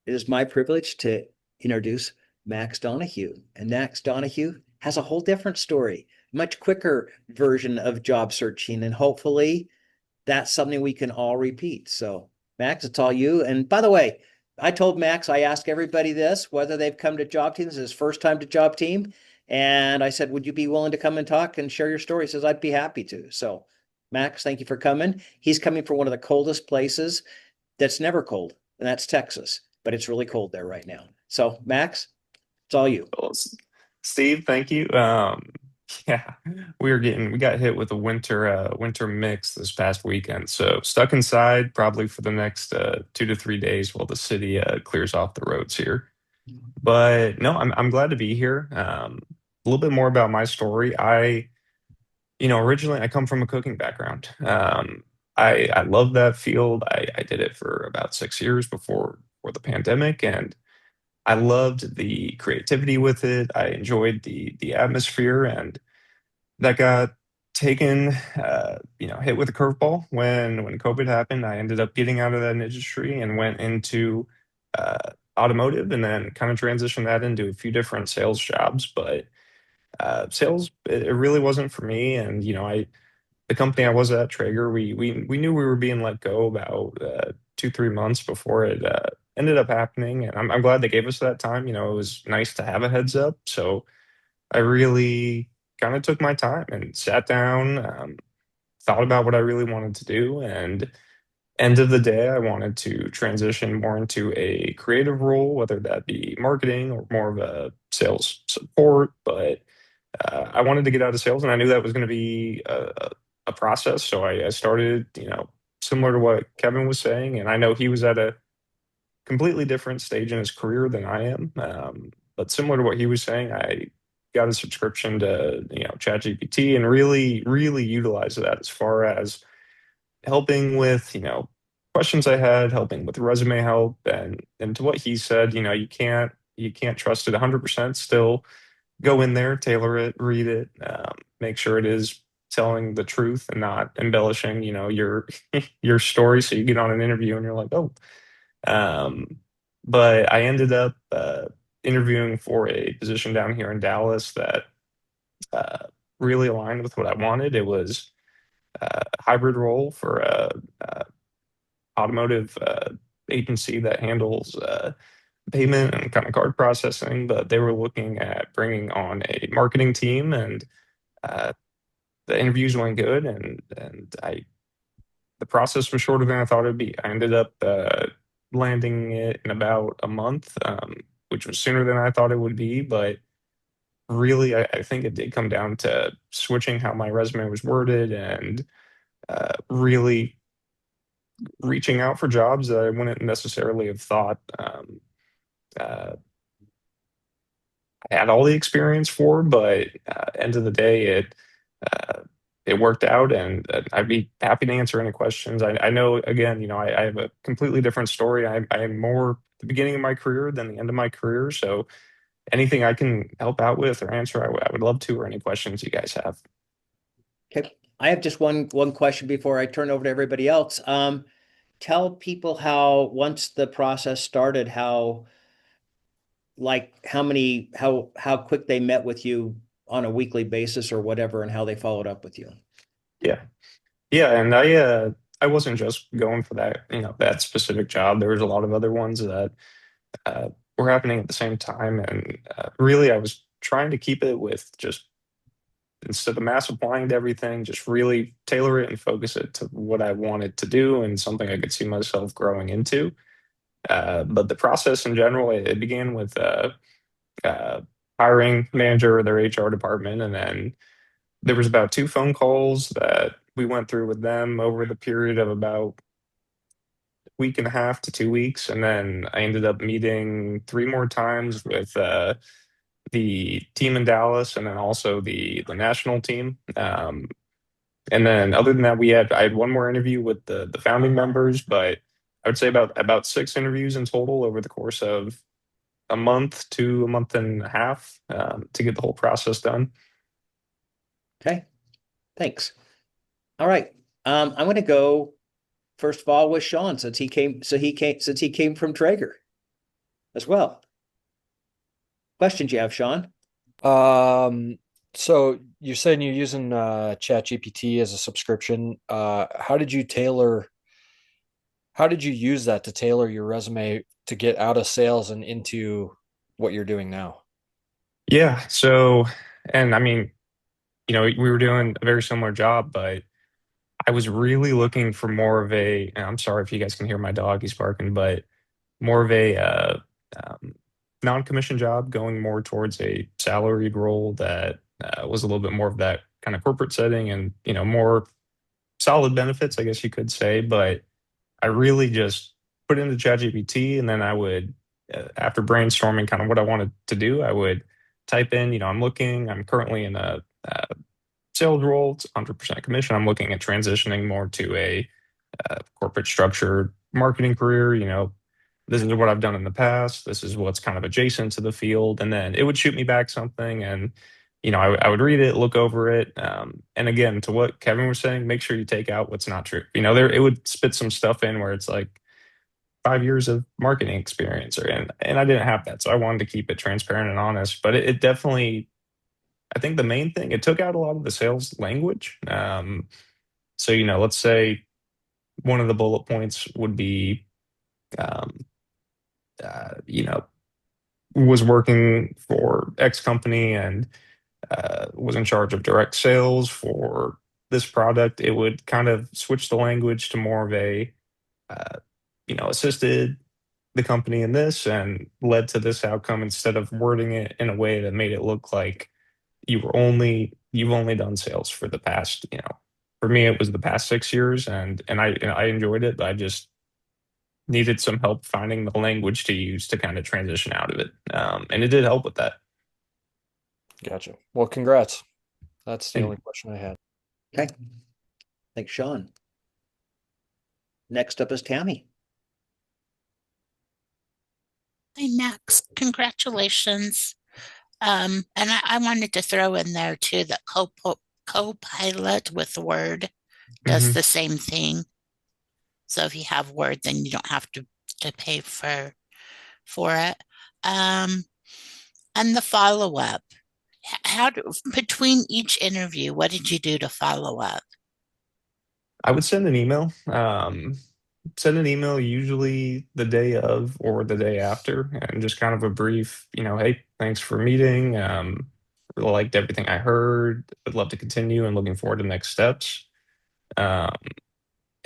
It is my privilege to introduce Max Donahue. And Max Donahue has a whole different story, much quicker version of job searching. And hopefully that's something we can all repeat. So, Max, it's all you. And by the way, I told Max, I ask everybody this, whether they've come to job teams, his first time to job team. And I said, would you be willing to come and talk and share your story? He says, I'd be happy to. So, Max, thank you for coming. He's coming from one of the coldest places that's never cold, and that's Texas, but it's really cold there right now. So, Max, it's all you. Well, Steve, thank you. Yeah, we got hit with a winter mix this past weekend. So stuck inside probably for the next 2 to 3 days while the city clears off the roads here. But no, I'm glad to be here. A little bit more about my story. Originally I come from a cooking background. I love that field. I did it for about 6 years before the pandemic, and I loved the creativity with it. I enjoyed the atmosphere, and that got taken, hit with a curveball when COVID happened. I ended up getting out of that industry and went into automotive, and then kind of transitioned that into a few different sales jobs. But sales, it really wasn't for me. And the company I was at, Traeger, we knew we were being let go about 2, 3 months before it ended up happening, and I'm glad they gave us that time. It was nice to have a heads up. So I really kind of took my time and sat down, thought about what I really wanted to do, and end of the day, I wanted to transition more into a creative role, whether that be marketing or more of a sales support. But I wanted to get out of sales, and I knew that was going to be a process. So I started, similar to what Kevin was saying, and I know he was at a completely different stage in his career than I am. But similar to what he was saying, I got a subscription to, ChatGPT and really, really utilized that as far as helping with, questions I had, helping with resume help, and to what he said, you can't trust it 100%. Still go in there, tailor it, read it, make sure it is telling the truth and not embellishing, your your story. So you get on an interview and you're like, oh. Um, but I ended up interviewing for a position down here in Dallas that uh, really aligned with what I wanted. It was a hybrid role for a automotive agency that handles payment and kind of card processing, but they were looking at bringing on a marketing team, and uh, the interviews went good, and the process was shorter than I thought it'd be. I ended up landing it in about a month, which was sooner than I thought it would be. But really, I think it did come down to switching how my resume was worded, and really reaching out for jobs that I wouldn't necessarily have thought uh, I had all the experience for. But end of the day, uh, it worked out, and I'd be happy to answer any questions. I know, again, I have a completely different story. I am more at the beginning of my career than the end of my career. So anything I can help out with or answer, I would love to, or any questions you guys have. Okay. I have just one question before I turn over to everybody else. Tell people how once the process started, how like how quick they met with you on a weekly basis or whatever, and how they followed up with you. Yeah. Yeah, and I wasn't just going for that specific job. There was a lot of other ones that uh, were happening at the same time, and really I was trying to keep it with just, instead of mass applying to everything, just really tailor it and focus it to what I wanted to do and something I could see myself growing into. But the process in general, it began with uh, hiring manager or their HR department, and then there was about two phone calls that we went through with them over the period of about a week and a half to 2 weeks, and then I ended up meeting three more times with the team in Dallas, and then also the national team. And then other than that, I had one more interview with the founding members, but I would say about six interviews in total over the course of a month to a month and a half, to get the whole process done. Okay, thanks. All right. I'm going to go first of all with Sean since he came. So he came since he came from Traeger. as well. Questions you have, Sean? Um, so you're saying you're using ChatGPT as a subscription. How did you use that to tailor your resume to get out of sales and into what you're doing now? Yeah. So, and I mean, we were doing a very similar job, but I was really looking for more of and I'm sorry if you guys can hear my dog, he's barking, but more of um, non-commission job, going more towards a salaried role that was a little bit more of that kind of corporate setting and, more solid benefits, I guess you could say. But I really just put into ChatGPT and then I would, after brainstorming kind of what I wanted to do, I would type in, I'm currently in a sales role, it's 100% commission. I'm looking at transitioning more to a corporate structured marketing career. This is what I've done in the past. This is what's kind of adjacent to the field. And then it would shoot me back something. And, I would read it, look over it. And again, to what Kevin was saying, make sure you take out what's not true. It would spit some stuff in where it's like 5 years of marketing experience and I didn't have that. So I wanted to keep it transparent and honest, but it definitely, I think the main thing, it took out a lot of the sales language. So, let's say one of the bullet points would be, um, you know, was working for X company and was in charge of direct sales for this product. It would kind of switch the language to more of uh, assisted the company in this and led to this outcome instead of wording it in a way that made it look like you've only done sales for the past, for me, it was the past 6 years and I enjoyed it, but I just needed some help finding the language to use to kind of transition out of it. And it did help with that. Gotcha. Well, congrats. That's the And only question I had. Okay. Thanks, Sean. Next up is Tammy. Hi, Max. Congratulations. And I wanted to throw in there too that Copilot with Word does mhm. the same thing. So if you have Word, then you don't have to pay for it. Um, and the follow up. Between each interview, what did you do to follow up? I would send an email. Send an email usually the day of or the day after, and just kind of a brief, hey, thanks for meeting. Really liked everything I heard. Would love to continue and looking forward to next steps. Um,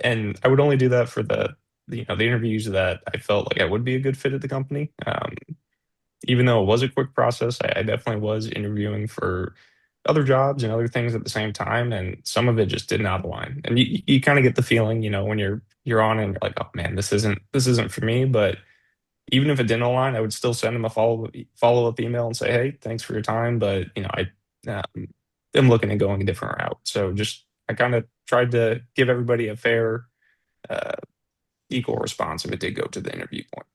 and I would only do that for the interviews that I felt like I would be a good fit at the company. Even though it was a quick process, I definitely was interviewing for other jobs and other things at the same time, and some of it just did not align. And you kind of get the feeling, when you're on and you're like, oh man, this isn't for me. But even if it didn't align, I would still send them a follow up email and say, hey, thanks for your time, but am looking at going a different route. So just I kind of tried to give everybody a fair, uh, equal response if it did go to the interview point.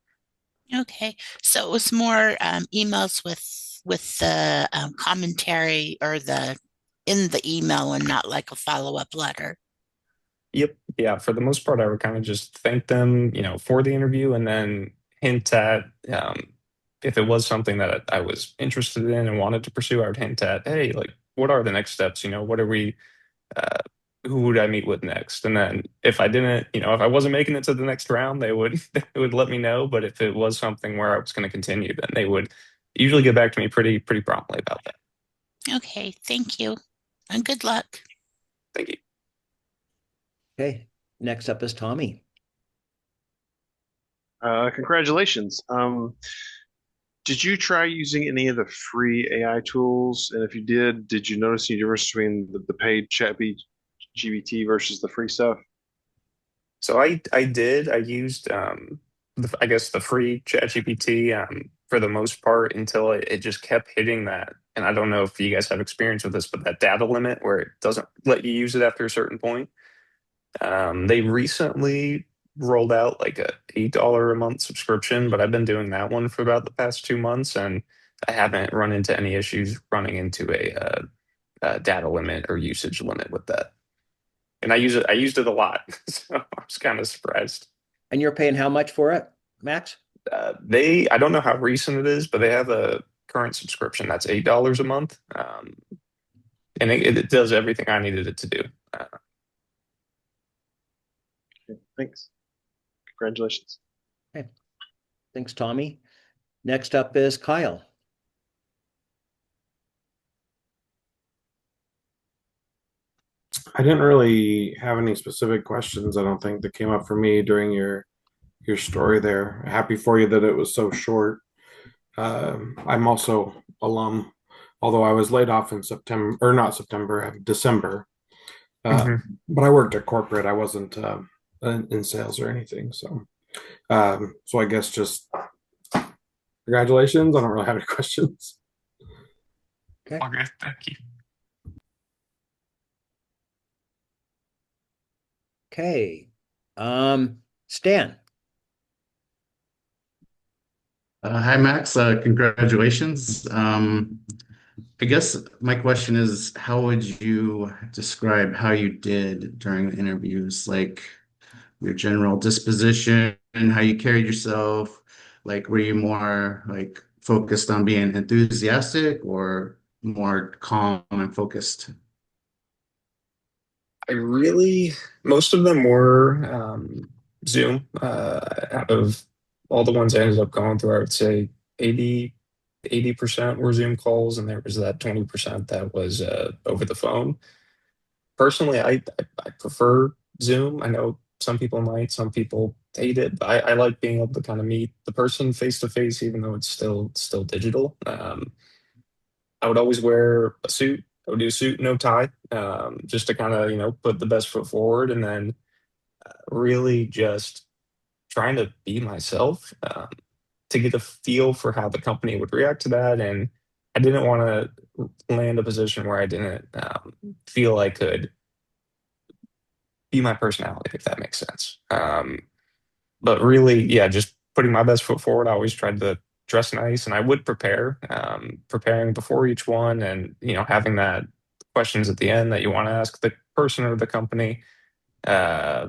Okay, so it was more emails with the commentary or the in the email and not like a follow up letter. Yep. Yeah. For the most part, I would kind of just thank them, for the interview and then hint at, if it was something that I was interested in and wanted to pursue, I would hint at, hey, like, what are the next steps? What are uh, who would I meet with next? And then if I didn't, if I wasn't making it to the next round, they would let me know. But if it was something where I was going to continue, then they would usually get back to me pretty promptly about that. Okay, thank you and good luck. Thank you. Okay. Next up is Tommy. Congratulations. Did you try using any of the free AI tools? And if you did you notice any difference between the paid chat GBT versus the free stuff? So I did. I used I guess the free ChatGPT for the most part until it just kept hitting that. And I don't know if you guys have experience with this, but that data limit where it doesn't let you use it after a certain point. They recently rolled out like a $8 a month subscription, but I've been doing that one for about the past 2 months, and I haven't run into any issues running into a data limit or usage limit with that. And I used it a lot, so I was kind of surprised. And you're paying how much for it, Max? I don't know how recent it is, but they have a current subscription that's $8 a month. And it does everything I needed it to do. Okay, thanks. Congratulations. Okay. Thanks, Tommy. Next up is Kyle. I didn't really have any specific questions, I don't think, that came up for me during your story there. Happy for you that it was so short. I'm also alum, although I was laid off in September, or not September, December. Uh, Mhm. but I worked at corporate. I wasn't in sales or anything. So I guess just congratulations. I don't really have any questions. Okay. Okay, thank you. Okay. Stan. Hi, Max. Congratulations. I guess my question is, how would you describe how you did during the interviews? Like your general disposition and how you carried yourself? Like, were you more like focused on being enthusiastic or more calm and focused? I really, most of them were Zoom. Out of all the ones I ended up going through, I would say 80% were Zoom calls, and there was that 20% that was over the phone. Personally, I prefer Zoom. I know some people might, some people hate it, but I like being able to kind of meet the person face to face, even though it's still digital. I would always wear a suit. I would do a suit, no tie, just to kind of, put the best foot forward, and then really just trying to be myself, to get a feel for how the company would react to that. And I didn't want to land a position where I didn't feel I could be my personality, if that makes sense. But really, yeah, just putting my best foot forward. I always tried to dress nice, and I would prepare, preparing before each one, and having that questions at the end that you want to ask the person or the company, uh,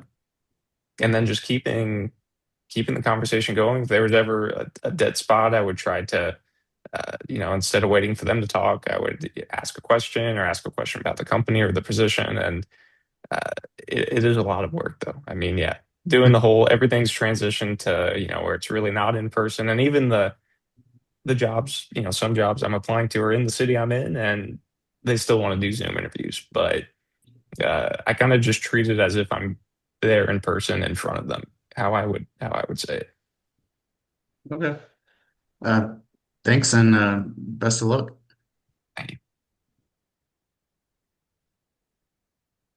and then just keeping the conversation going. If there was ever a dead spot, I would try to, instead of waiting for them to talk, I would ask a question or ask a question about the company or the position. And uh, it is a lot of work, though. I mean, yeah, doing the whole everything's transitioned to where it's really not in person, and even the jobs, some jobs I'm applying to are in the city I'm in, and they still want to do Zoom interviews, but I kind of just treat it as if I'm there in person in front of them. How I would say it. Okay. Uh, Thanks and best of luck. Thank you.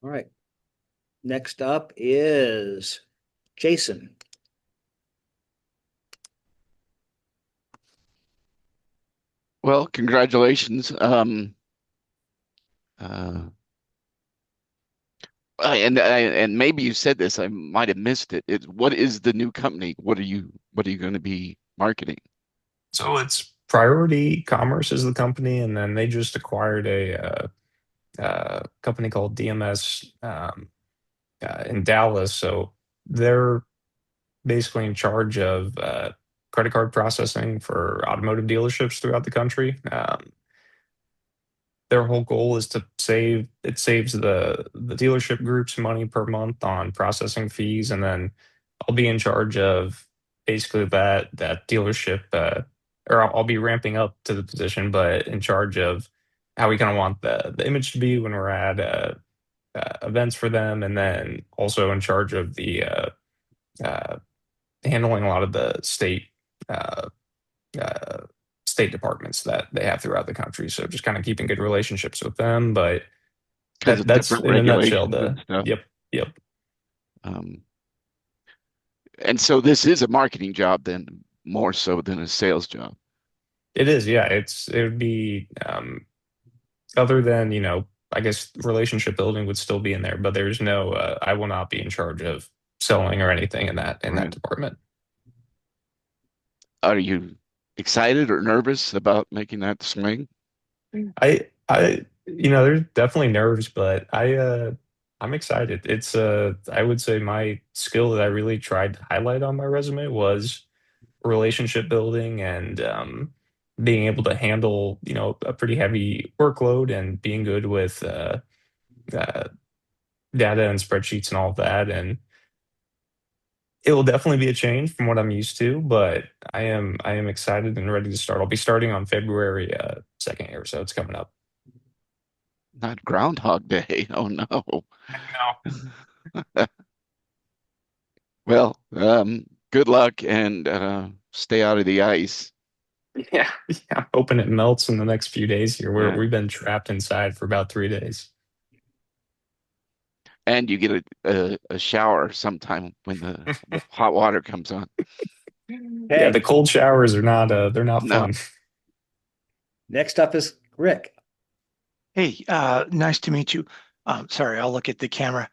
All right. Next up is Jason. Well, congratulations. Uh, and maybe you said this, I might have missed it. What is the new company? What are you going to be marketing? So it's Priority Commerce is the company, and then they just acquired a company called DMS in Dallas. So they're basically in charge of credit card processing for automotive dealerships throughout the country. Their whole goal is to saves the dealership groups money per month on processing fees, and then I'll be in charge of basically that dealership, or I'll be ramping up to the position, but in charge of how we kind of want the image to be when we're at events for them, and then also in charge of the uh, handling a lot of the uh, uh, state departments that they have throughout the country. So just kind of keeping good relationships with them. But Because of that's different in a nutshell. regulations and stuff. Yep. Um, and so this is a marketing job then, more so than a sales job. It is. Yeah, it would be other than I guess relationship building would still be in there, but there's no. I will not be in charge of selling or anything in that Right. department. Are you excited or nervous about making that swing? There's definitely nerves, but I'm excited. It's I would say my skill that I really tried to highlight on my resume was relationship building and being able to handle, a pretty heavy workload and being good with uh, data and spreadsheets and all of that. And it will definitely be a change from what I'm used to, but I am excited and ready to start. I'll be starting on February 2nd here, so it's coming up. Not Groundhog Day. Oh no. No. Well, good luck and stay out of the ice. Yeah, yeah. Hoping it melts in the next few days here. Yeah. We've been trapped inside for about 3 days. And you get a shower sometime when the hot water comes on. Yeah, the cold showers are not they're not No. fun. Next up is Rick. Hey, nice to meet you. Sorry, I'll look at the camera.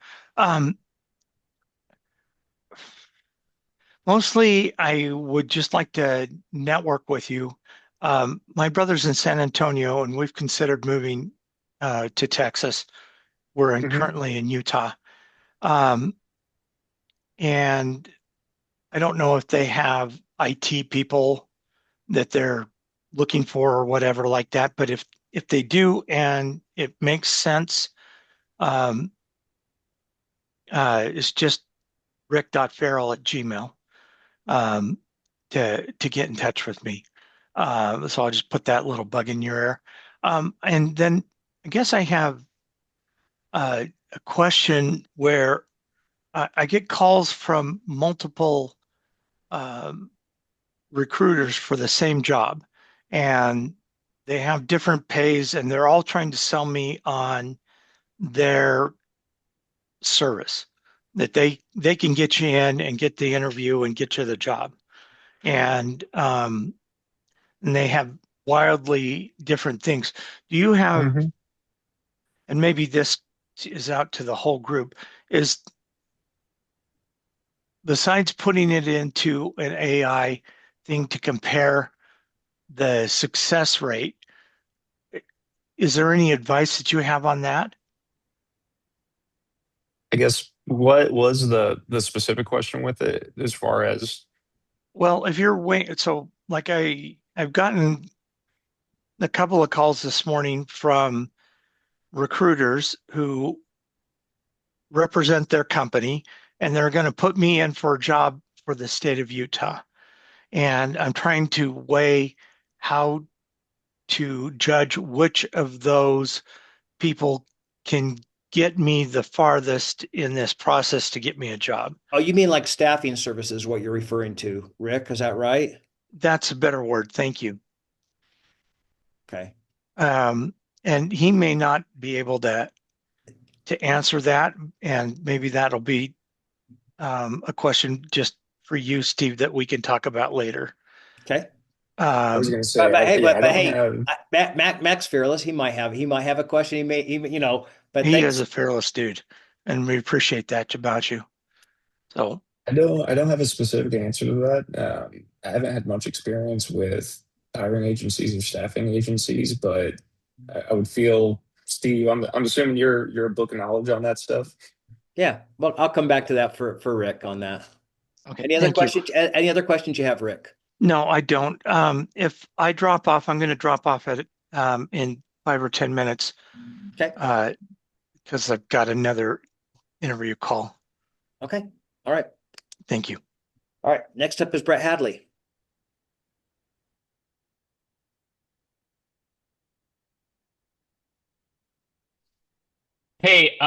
Mostly, I would just like to network with you. My brother's in San Antonio, and we've considered moving to Texas. We're currently in Utah. And I don't know if they have IT people that they're looking for or whatever like that, but if they do and it makes sense, it's just rick.farrell@gmail to get in touch with me. So I'll just put that little bug in your ear. And then I guess I have a question where I get calls from multiple recruiters for the same job, and they have different pays, and they're all trying to sell me on their service that they can get you in and get the interview and get you the job, and they have wildly different things. Do you have, and maybe this is out to the whole group, is besides putting it into an AI thing to compare the success rate, is there any advice that you have on that? I guess what was the specific question with it as far as Well, if you're waiting, so like I've gotten a couple of calls this morning from recruiters who represent their company, and they're going to put me in for a job for the state of Utah. And I'm trying to weigh how to judge which of those people can get me the farthest in this process to get me a job. Oh, you mean like staffing services, what you're referring to, Rick? Is that right? That's a better word. Thank you. Okay. And he may not be able to answer that, and maybe that'll be a question just for you, Steve, that we can talk about later. Okay. I was going to say, Max Fearless, he might have a question. He may even, but he is a fearless dude, and we appreciate that about you. So I don't have a specific answer to that. I haven't had much experience with hiring agencies or staffing agencies, but I would feel, Steve, I'm assuming you're a book of knowledge on that stuff. Yeah, well, I'll come back to that for Rick on that. Okay. Any other questions? Any other questions you have, Rick? No, I don't. If I drop off, I'm going to drop off at in 5 or 10 minutes. Okay. Because I've got another interview call. Okay. All right. Thank you. All right. Next up is Brett Hadley. Hey,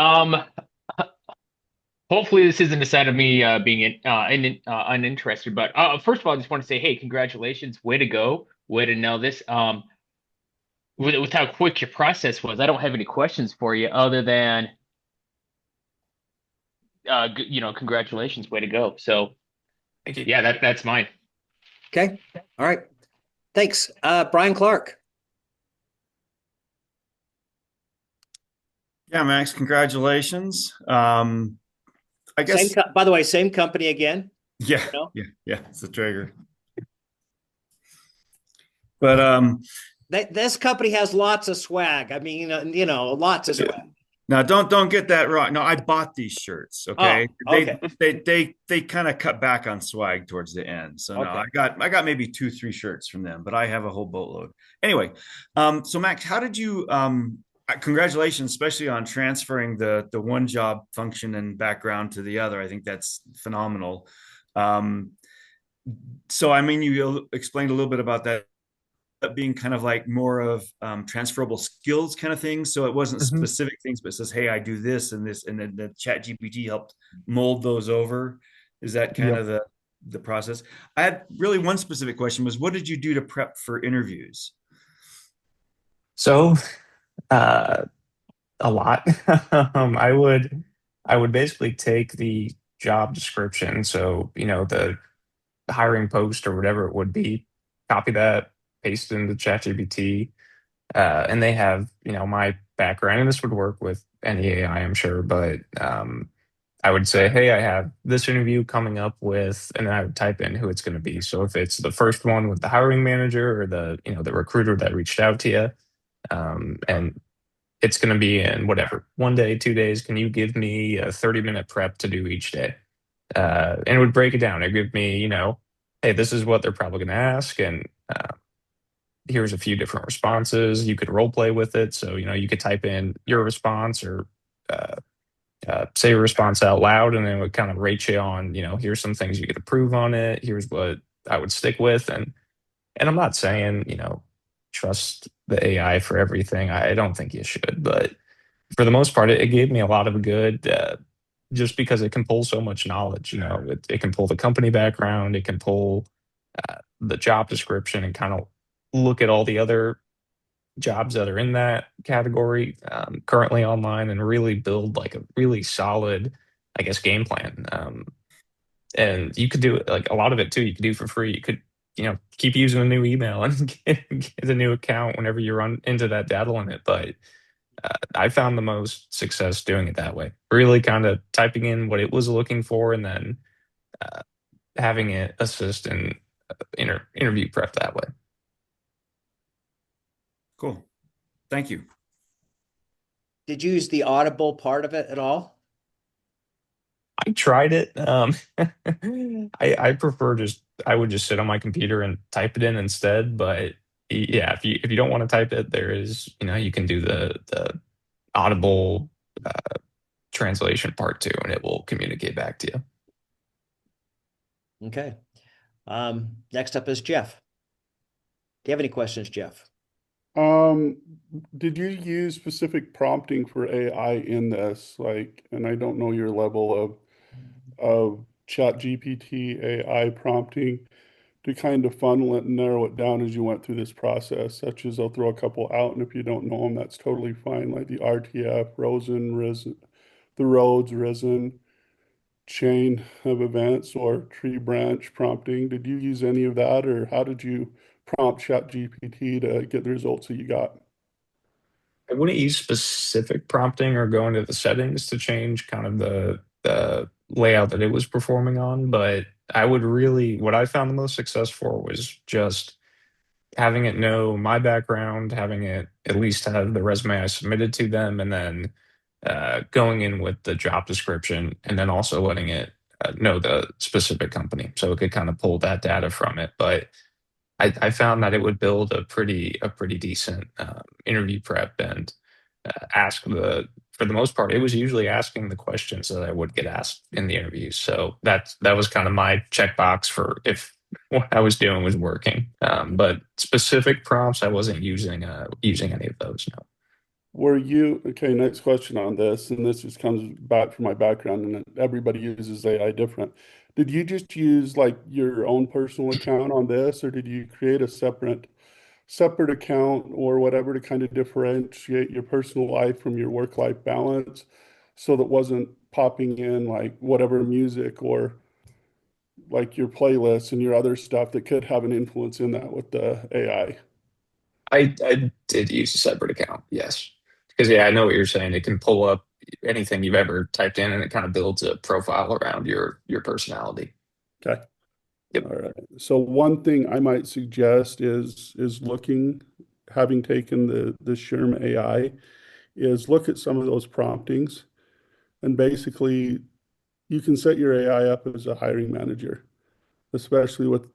hopefully this isn't a sign of me being uninterested. But first of all, I just want to say, hey, congratulations, way to go, way to nail this. With how quick your process was, I don't have any questions for you other than, congratulations, way to go. So, Thank you. Yeah, that's mine. Okay. All right. Thanks, Brian Clark. Yeah, Max, congratulations. I guess. By the way, same company again. Yeah, yeah, it's a trigger. But this company has lots of swag. I mean, lots of swag. Now, don't get that wrong. No, I bought these shirts. Okay, Oh, okay. they kind of cut back on swag towards the end. So no, Okay. I got maybe 2-3 shirts from them, but I have a whole boatload. Anyway, so Max, how did you congratulations, especially on transferring the one job function and background to the other. I think that's phenomenal. Um, so I mean, you explained a little bit about that being kind of like more of transferable skills kind of things. So it wasn't Mhm. specific things, but it says, hey, I do this and this, and then the chat GPT helped mold those over. Is that kind Yep. of the process? I had really one specific question was, what did you do to prep for interviews? So, uh, a lot. I would basically take the job description, so the hiring post or whatever it would be, copy that, paste it into ChatGPT, and they have my background, and this would work with any AI, I'm sure, but I would say, hey, I have this interview coming up with, and then I would type in who it's going to be. So if it's the first one with the hiring manager or the recruiter that reached out to you, and it's going to be in whatever, 1 day, 2 days. Can you give me a 30-minute prep to do each day? And it would break it down. It would give me, hey, this is what they're probably going to ask. And here's a few different responses. You could role play with it. So, you could type in your response or uh, say your response out loud, and then it would kind of rate you on, here's some things you could improve on it. Here's what I would stick with. And I'm not saying, trust the AI for everything. I don't think you should, but for the most part, it gave me a lot of good, just because it can pull so much knowledge. It can pull the company background, it can pull the job description, and kind of look at all the other jobs that are in that category currently online, and really build like a really solid, I guess, game plan. And you could do it, like a lot of it too. You could do for free. You could, keep using a new email and get a new account whenever you run into that data limit. But I found the most success doing it that way. Really kind of typing in what it was looking for, and then uh, having it assist in interview prep that way. Cool. Thank you. Did you use the Audible part of it at all? I tried it. I prefer I would just sit on my computer and type it in instead. But yeah, if you don't want to type it, there is, you can do the Audible translation part too, and it will communicate back to you. Okay. Next up is Jeff. Do you have any questions, Jeff? Um, did you use specific prompting for AI in this? Like, and I don't know your level of chat GPT AI prompting to kind of funnel it and narrow it down as you went through this process, such as I'll throw a couple out, and if you don't know them, that's totally fine. Like the RTF, Rosen, Risen, the Rhodes, Risen, chain of events, or tree branch prompting. Did you use any of that, or how did you prompt chat GPT to get the results that you got? I wouldn't use specific prompting or go into the settings to change kind of the layout that it was performing on, but I would really, what I found the most success for was just having it know my background, having it at least have the resume I submitted to them, and then going in with the job description, and then also letting it know the specific company, so it could kind of pull that data from it. But I found that it would build a pretty decent interview prep, and ask for the most part, it was usually asking the questions that I would get asked in the interviews. So that was kind of my checkbox for if what I was doing was working. But specific prompts, I wasn't using any of those. No. Were you, okay, next question on this, and this just comes back from my background, and everybody uses AI different. Did you just use like your own personal account on this, or did you create a separate account or whatever to kind of differentiate your personal life from your work life balance so that wasn't popping in like whatever music or like your playlists and your other stuff that could have an influence in that with the AI? I did use a separate account, yes, because yeah, I know what you're saying. It can pull up anything you've ever typed in, and it kind of builds a profile around your personality. Okay. Yep. All right. So one thing I might suggest is looking, having taken the SHRM AI is look at some of those promptings, and basically you can set your AI up as a hiring manager, especially with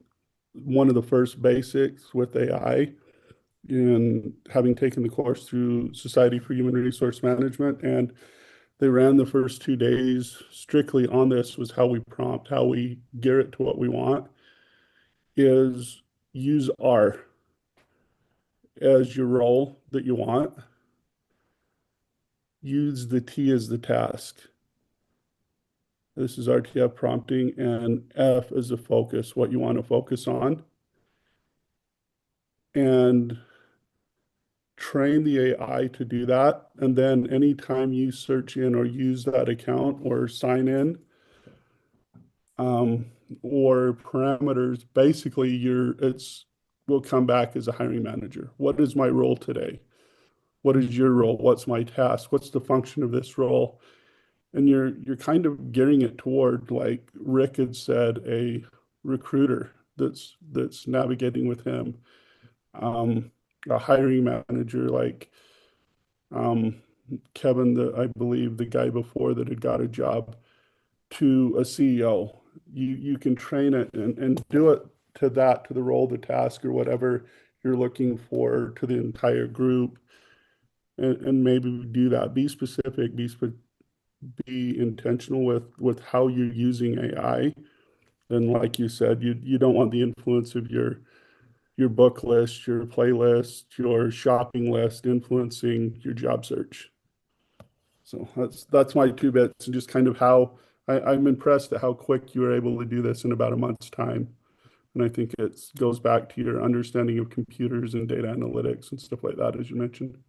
one of the first basics with AI. In having taken the course through Society for Human Resource Management, and they ran the first 2 days strictly on this, was how we prompt, how we gear it to what we want, is use R as your role that you want. Use the T as the task. This is RTF prompting, and F as a focus, what you want to focus on. And train the AI to do that. And then anytime you search in or use that account or sign in, or parameters, basically it's will come back as a hiring manager. What is my role today? What is your role? What's my task? What's the function of this role? And you're kind of gearing it toward, like Rick had said, a recruiter that's navigating with him, a hiring manager like Kevin, I believe the guy before that had got a job, to a CEO. You can train it and do it to the role, the task, or whatever you're looking for, to the entire group, and maybe do that. Be specific, be intentional with how you're using AI. And like you said, you don't want the influence of your book list, your playlist, your shopping list influencing your job search. So that's my 2 bits, and just kind of how I'm impressed at how quick you were able to do this in about a month's time. And I think it goes back to your understanding of computers and data analytics and stuff like that, as you mentioned.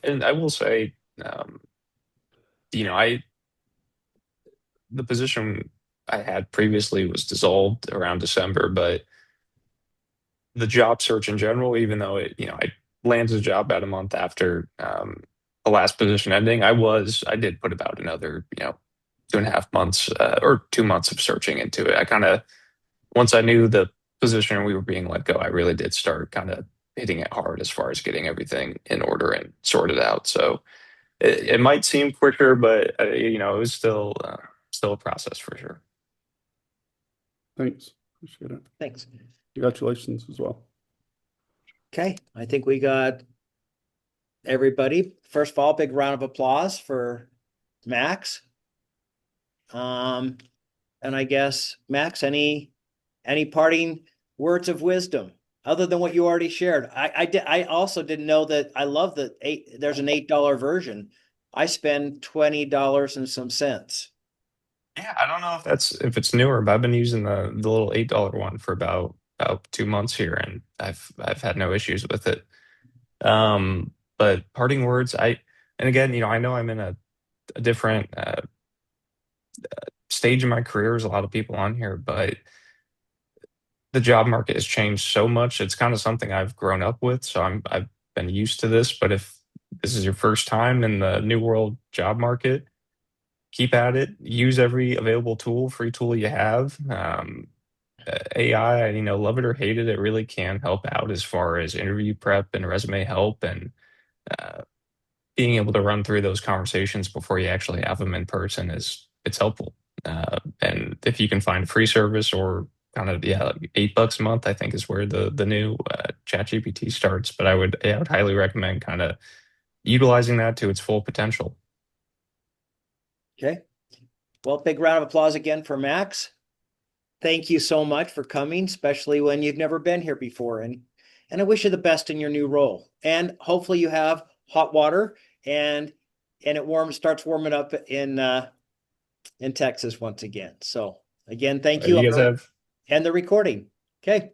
And I will say, I the position I had previously was dissolved around December, but the job search in general, even though I landed a job about a month after the last position ending, I did put about another 2.5 months or 2 months of searching into it. I kind of, once I knew the position we were being let go, I really did start kind of hitting it hard as far as getting everything in order and sorted out. So it might seem quicker, but it was still a process for sure. Thanks. Appreciate it. Thanks. Congratulations as well. Okay, I think we got everybody. First of all, big round of applause for Max. And I guess, Max, any parting words of wisdom other than what you already shared? I also didn't know that. I love that there's an $8 version. I spend $20 and some cents. Yeah, I don't know if it's newer, but I've been using the little $8 one for about 2 months here, and I've had no issues with it. But parting words, and again, I know I'm in a different stage in my career as a lot of people on here, but the job market has changed so much. It's kind of something I've grown up with, so I've been used to this. But if this is your first time in the new world job market, keep at it. Use every available free tool you have. AI, love it or hate it, it really can help out as far as interview prep and resume help, and being able to run through those conversations before you actually have them in person it's helpful. And if you can find a free service or kind of like $8 a month, I think is where the new ChatGPT starts. But I would highly recommend kind of utilizing that to its full potential. Okay. Well, big round of applause again for Max. Thank you so much for coming, especially when you've never been here before. And I wish you the best in your new role. And hopefully you have hot water and it starts warming up in Texas once again. So again, thank you. You guys have And the recording. Okay.